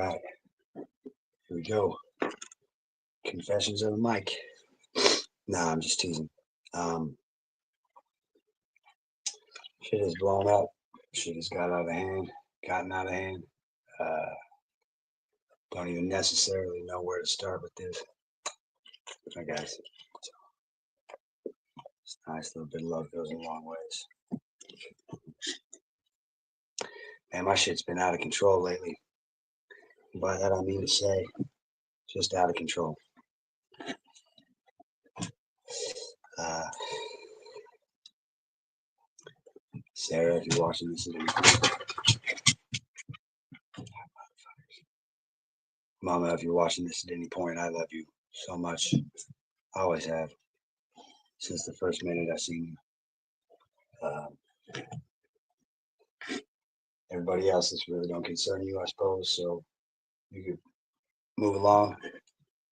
right, here we go. Confessions of Mike. Nah, I'm just teasing. Shit has blown up. Shit has gotten out of hand. Don't even necessarily know where to start with this. I guess it's nice. A little bit of love goes a long ways. Man, my shit's been out of control lately. By that I mean to say, just out of control. Sarah, if you're watching this, Mama, if you're watching this at any point, I love you so much. I always have. Since the first minute I seen you. Everybody else, this really don't concern you, I suppose. So you could move along.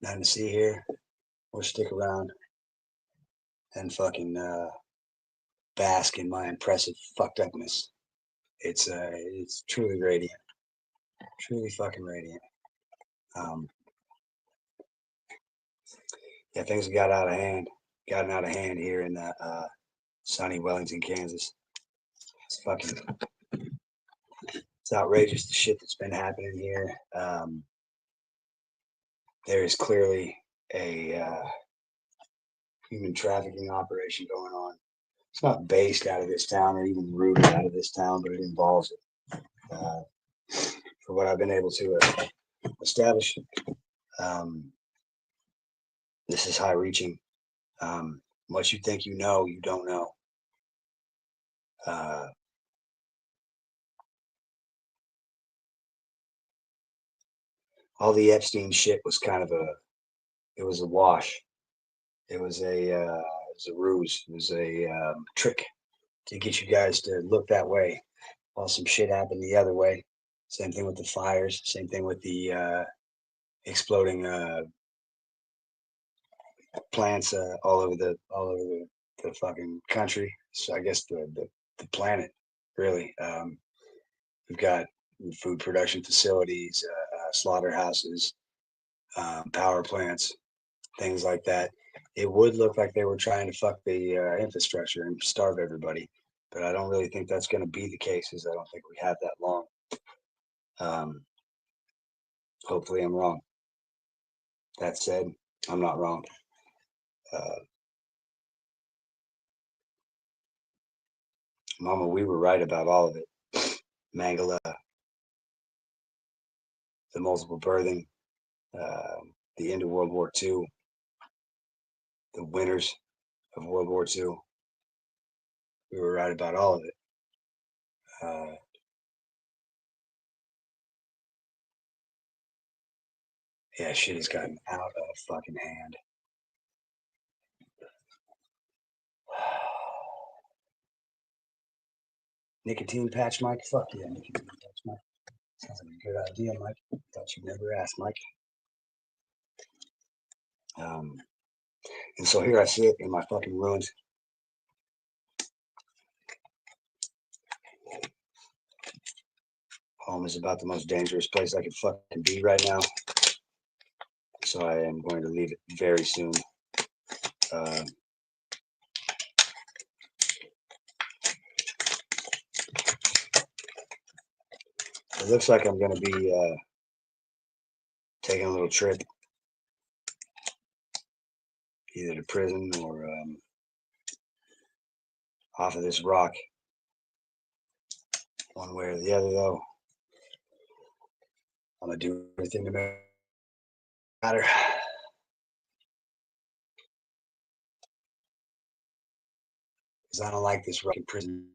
Nothing to see here. Or stick around and fucking bask in my impressive fucked upness. It's truly radiant. Truly fucking radiant. Yeah, things have gotten out of hand here in sunny Wellington, Kansas. It's outrageous the shit that's been happening here. There is clearly a human trafficking operation going on. It's not based out of this town or even rooted out of this town, but it involves it. For what I've been able to establish, this is high-reaching. What you think you know, you don't know. All the Epstein shit was kind of it was a wash. It was a ruse. It was a trick to get you guys to look that way while some shit happened the other way. Same thing with the fires. Same thing with the exploding plants all over the fucking country. So I guess the planet really. We've got food production facilities, slaughterhouses, power plants, things like that. It would look like they were trying to fuck the infrastructure and starve everybody, but I don't really think that's going to be the case, because I don't think we have that long. Hopefully I'm wrong. That said, I'm not wrong. Mama, we were right about all of it. Mangala, the multiple birthing, the end of World War II, the winners of World War II. We were right about all of it. Yeah, shit has gotten out of fucking hand. Nicotine patch, Mike? Fuck yeah, nicotine patch, Mike. Sounds like a good idea, Mike. Thought you'd never ask, Mike. And so here I sit in my fucking ruins. Home is about the most dangerous place I could fucking be right now. So I am going to leave it very soon. It looks like I'm going to be taking a little trip, either to prison or off of this rock. One way or the other, though, I'm going to do everything to make it matter. Because I don't like this rock in prison.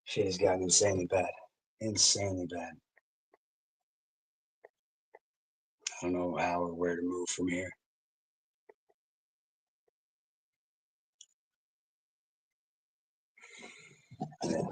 Shit has gotten insanely bad. Insanely bad. I don't know how or where to move from here. Yeah.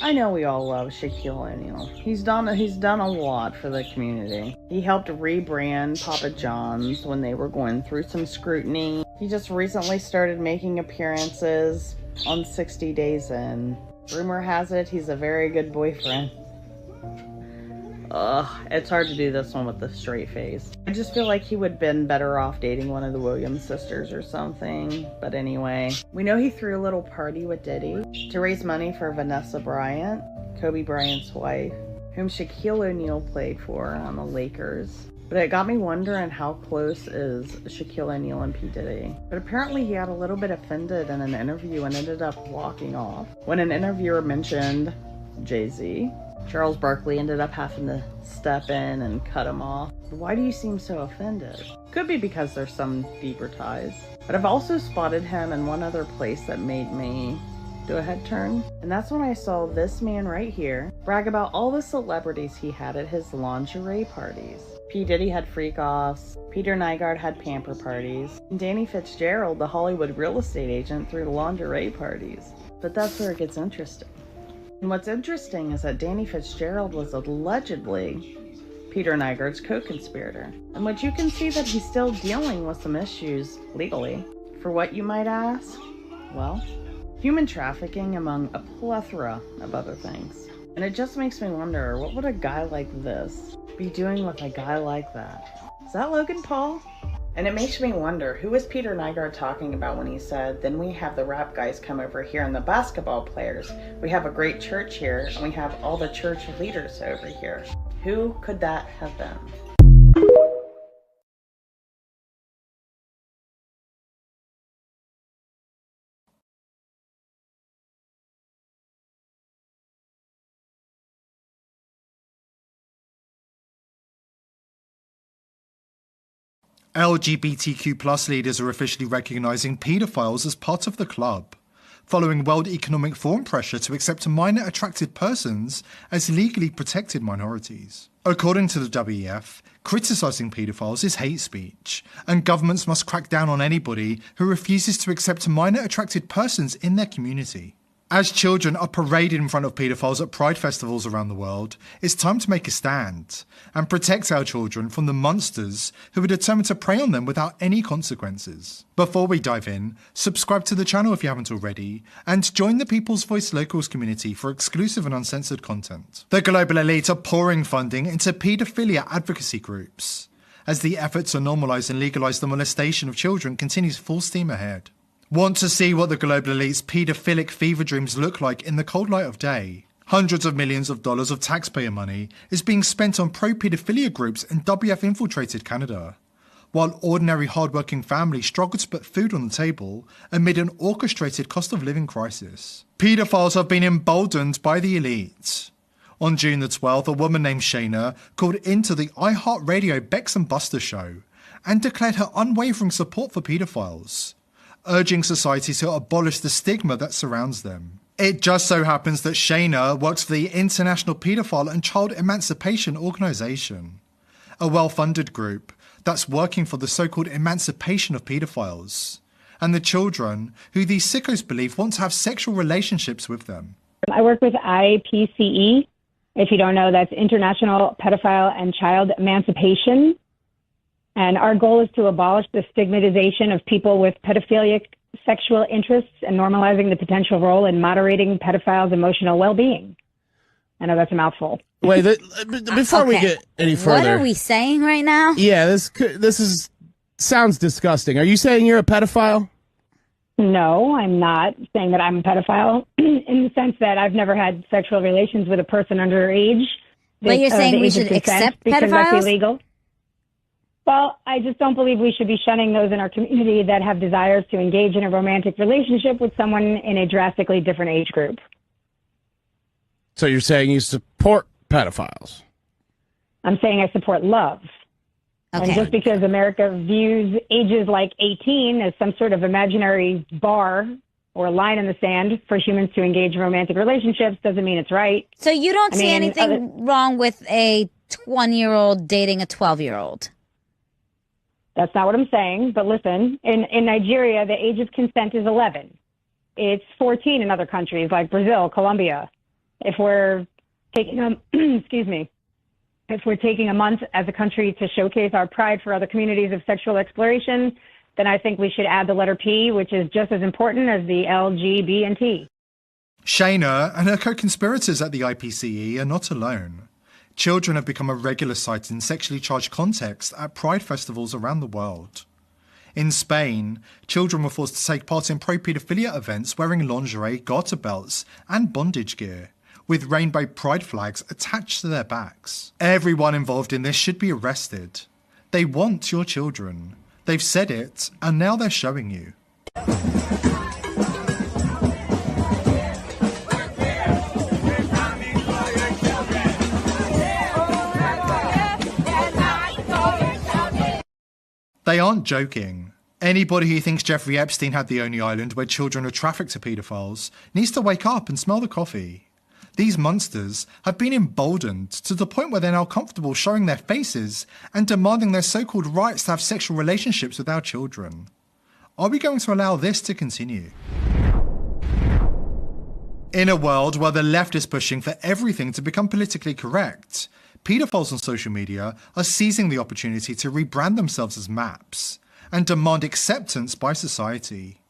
I know we all love Shaquille O'Neal. He's done a lot for the community. He helped rebrand Papa John's when they were going through some scrutiny. He just recently started making appearances on 60 Days In. Rumor has it he's a very good boyfriend. Ugh, it's hard to do this one with a straight face. I just feel like he would have been better off dating one of the Williams sisters or something. But anyway, we know he threw a little party with Diddy to raise money for Vanessa Bryant, Kobe Bryant's wife, whom Shaquille O'Neal played for on the Lakers. But it got me wondering how close is Shaquille O'Neal and P. Diddy. But apparently he got a little bit offended in an interview and ended up walking off. When an interviewer mentioned Jay-Z, Charles Barkley ended up having to step in and cut him off. Why do you seem so offended? Could be because there's some deeper ties. But I've also spotted him in one other place that made me do a head turn. And that's when I saw this man right here brag about all the celebrities he had at his lingerie parties. P. Diddy had freak-offs, Peter Nygaard had pamper parties, and Danny Fitzgerald, the Hollywood real estate agent, threw lingerie parties. But that's where it gets interesting. And what's interesting is that Danny Fitzgerald was allegedly Peter Nygaard's co-conspirator, in which you can see that he's still dealing with some issues legally. For what, you might ask? Well, human trafficking among a plethora of other things. And it just makes me wonder, what would a guy like this be doing with a guy like that? Is that Logan Paul? And it makes me wonder, who was Peter Nygaard talking about when he said, then we have the rap guys come over here and the basketball players. We have a great church here and we have all the church leaders over here. Who could that have been? LGBTQ+ leaders are officially recognising paedophiles as part of the club, following World Economic Forum pressure to accept minor attracted persons as legally protected minorities. According to the WEF, criticising paedophiles is hate speech, and governments must crack down on anybody who refuses to accept minor attracted persons in their community. As children are paraded in front of paedophiles at pride festivals around the world, it's time to make a stand and protect our children from the monsters who are determined to prey on them without any consequences. Before we dive in, subscribe to the channel if you haven't already, and join the People's Voice Locals community for exclusive and uncensored content. The global elite are pouring funding into paedophilia advocacy groups, as the effort to normalise and legalise the molestation of children continues full steam ahead. Want to see what the global elite's paedophilic fever dreams look like in the cold light of day? Hundreds of millions of dollars of taxpayer money is being spent on pro-paedophilia groups in WF-infiltrated Canada, while ordinary hard-working families struggle to put food on the table amid an orchestrated cost of living crisis. Paedophiles have been emboldened by the elite. On June the 12th, a woman named Shayna called into the iHeartRadio Bex and Buster show and declared her unwavering support for paedophiles, urging society to abolish the stigma that surrounds them. It just so happens that Shayna works for the International Paedophile and Child Emancipation Organization, a well-funded group that's working for the so-called emancipation of paedophiles and the children who these sickos believe want to have sexual relationships with them. I work with IPCE. If you don't know, that's International Pedophile and Child Emancipation. And our goal is to abolish the stigmatization of people with pedophilic sexual interests and normalizing the potential role in moderating pedophiles' emotional well-being. I know that's a mouthful. Wait, before we get any further, what are we saying right now? Yeah, this sounds disgusting. Are you saying you're a pedophile? No, I'm not saying that I'm a pedophile in the sense that I've never had sexual relations with a person underage. But you're saying we should accept because pedophiles? That's illegal. Well, I just don't believe we should be shunning those in our community that have desires to engage in a romantic relationship with someone in a drastically different age group. So you're saying you support pedophiles? I'm saying I support love. Okay. And just because America views ages like 18 as some sort of imaginary bar or a line in the sand for humans to engage in romantic relationships doesn't mean it's right. So you don't see anything wrong with a 20-year-old dating a 12-year-old? That's not what I'm saying. But listen, in Nigeria, the age of consent is 11. It's 14 in other countries like Brazil, Colombia. if we're taking excuse me, if we're taking a month as a country to showcase our pride for other communities of sexual exploration, then I think we should add the letter P, which is just as important as the L, G, B, and T. Shayna and her co-conspirators at the IPCE are not alone. Children have become a regular sight in sexually charged context at pride festivals around the world. In Spain, children were forced to take part in pro-paedophilia events wearing lingerie, garter belts and bondage gear, with rainbow pride flags attached to their backs. Everyone involved in this should be arrested. They want your children. They've said it, and now they're showing you. They aren't joking. Anybody who thinks Jeffrey Epstein had the only island where children are trafficked to paedophiles needs to wake up and smell the coffee. These monsters have been emboldened to the point where they're now comfortable showing their faces and demanding their so-called rights to have sexual relationships with our children. Are we going to allow this to continue? In a world where the left is pushing for everything to become politically correct, paedophiles on social media are seizing the opportunity to rebrand themselves as MAPs and demand acceptance by society.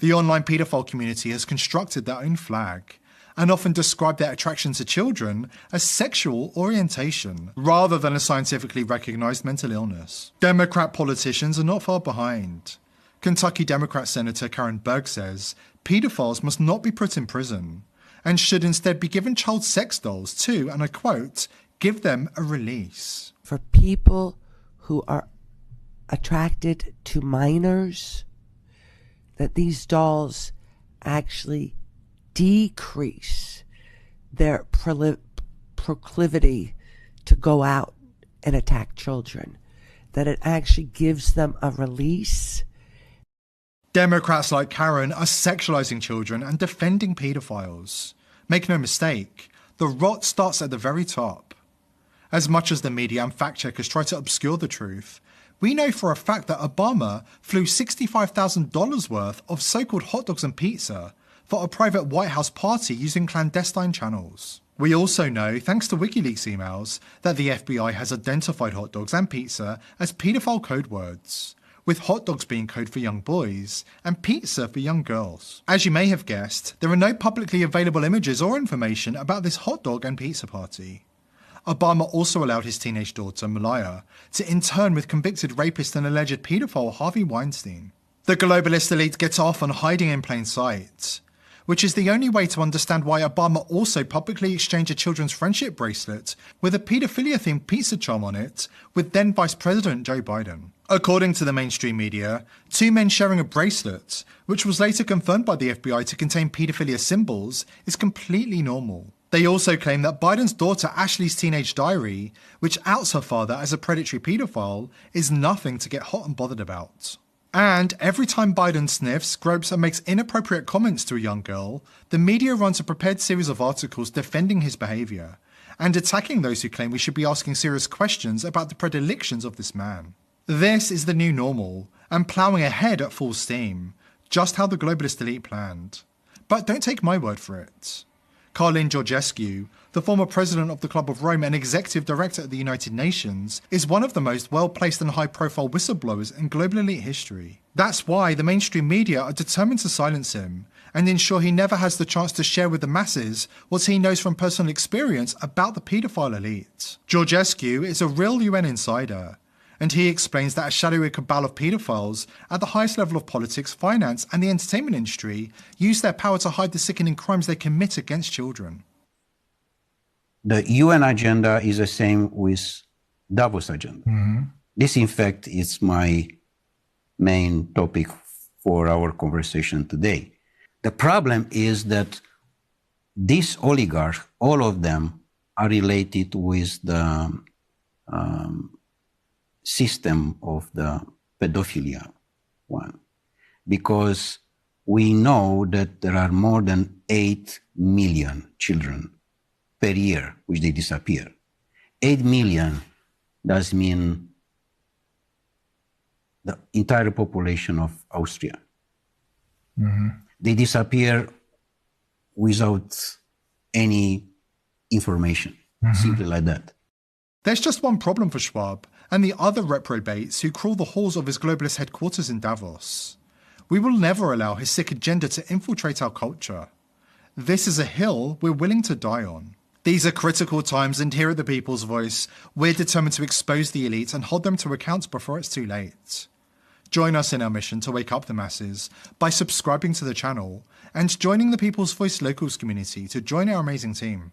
The online paedophile community has constructed their own flag and often describe their attraction to children as sexual orientation, rather than a scientifically recognised mental illness. Democrat politicians are not far behind. Kentucky Democrat Senator Karen Berg says paedophiles must not be put in prison and should instead be given child sex dolls to, and I quote, give them a release. For people who are attracted to minors, that these dolls actually decrease their proclivity to go out and attack children, that it actually gives them a release. Democrats like Karen are sexualizing children and defending paedophiles. Make no mistake, the rot starts at the very top. As much as the media and fact checkers try to obscure the truth, we know for a fact that Obama flew $65,000 worth of so-called hot dogs and pizza for a private White House party using clandestine channels. We also know, thanks to WikiLeaks emails, that the FBI has identified hot dogs and pizza as paedophile code words, with hot dogs being code for young boys and pizza for young girls. As you may have guessed, there are no publicly available images or information about this hot dog and pizza party. Obama also allowed his teenage daughter, Malaya, to intern with convicted rapist and alleged paedophile Harvey Weinstein. The globalist elite gets off on hiding in plain sight, which is the only way to understand why Obama also publicly exchanged a children's friendship bracelet with a paedophilia-themed pizza charm on it with then Vice President Joe Biden. According to the mainstream media, two men sharing a bracelet, which was later confirmed by the FBI to contain paedophilia symbols, is completely normal. They also claim that Biden's daughter Ashley's teenage diary, which outs her father as a predatory paedophile, is nothing to get hot and bothered about. And every time Biden sniffs, gropes and makes inappropriate comments to a young girl, the media runs a prepared series of articles defending his behaviour and attacking those who claim we should be asking serious questions about the predilections of this man. This is the new normal and ploughing ahead at full steam, just how the globalist elite planned. But don't take my word for it. Carlin Georgescu, the former president of the Club of Rome and executive director at the United Nations, is one of the most well-placed and high-profile whistleblowers in global elite history. That's why the mainstream media are determined to silence him and ensure he never has the chance to share with the masses what he knows from personal experience about the paedophile elite. Georgescu is a real UN insider, and he explains that a shadowy cabal of paedophiles at the highest level of politics, finance and the entertainment industry use their power to hide the sickening crimes they commit against children. The UN agenda is the same with Davos agenda. This, in fact, is my main topic for our conversation today. The problem is that these oligarchs, all of them, are related with the system of the pedophilia one, because we know that there are more than 8 million children per year which they disappear. 8 million does mean the entire population of Austria. They disappear without any information. Simply like that. There's just one problem for Schwab and the other reprobates who crawl the halls of his globalist headquarters in Davos. We will never allow his sick agenda to infiltrate our culture. This is a hill we're willing to die on. These are critical times, and here at the People's Voice, we're determined to expose the elite and hold them to account before it's too late. Join us in our mission to wake up the masses by subscribing to the channel and joining the People's Voice Locals community to join our amazing team.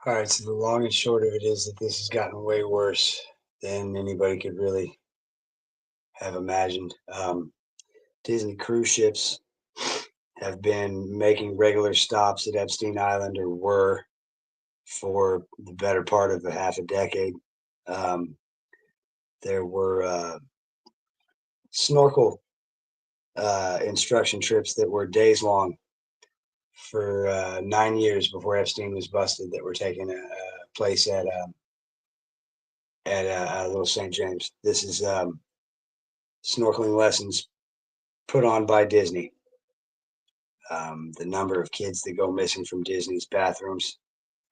All right, so the long and short of it is that this has gotten way worse than anybody could really have imagined. Disney cruise ships have been making regular stops at Epstein Island, or were, for the better part of half a decade. There were snorkel instruction trips that were days long for 9 years before Epstein was busted, that were taking a place at Little St. James. This is snorkeling lessons put on by Disney. The number of kids that go missing from Disney's restrooms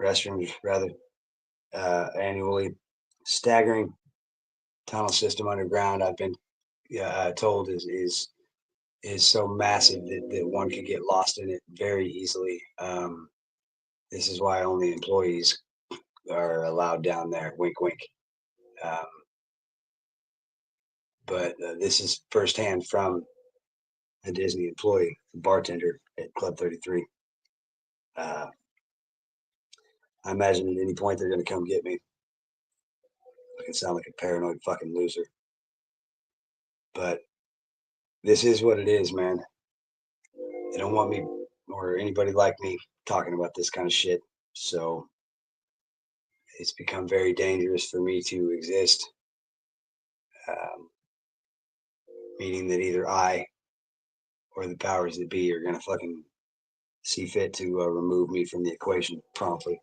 rather, annually, staggering. Tunnel system underground, I've been told, is so massive that one could get lost in it very easily. This is why only employees are allowed down there. Wink, wink. But this is firsthand from a Disney employee, the bartender at Club 33. I imagine at any point they're going to come get me. I can sound like a paranoid fucking loser. But this is what it is, man. They don't want me or anybody like me talking about this kind of shit. So it's become very dangerous for me to exist. Meaning that either I or the powers that be are going to fucking see fit to remove me from the equation promptly.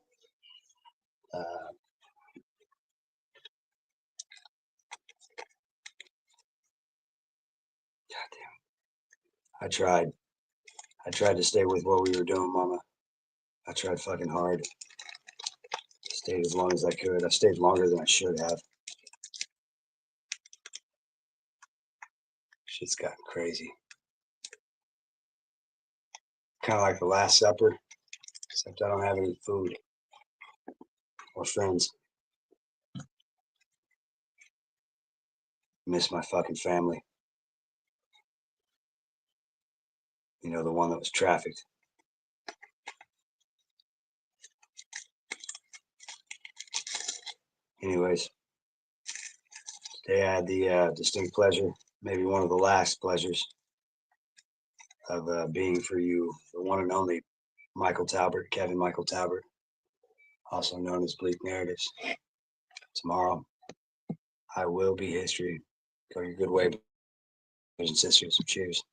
Goddamn. I tried to stay with what we were doing, Mama. I tried fucking hard. Stayed as long as I could. I stayed longer than I should have. Shit's gotten crazy. Kind of like the Last Supper, except I don't have any food or friends. Miss my fucking family. You know, the one that was trafficked. Anyways, today I had the distinct pleasure, maybe one of the last pleasures, of being for you the one and only Kevin Michael Talbert, also known as Bleak Narratives. Tomorrow, I will be history. Go your good way, brothers and sisters. Cheers.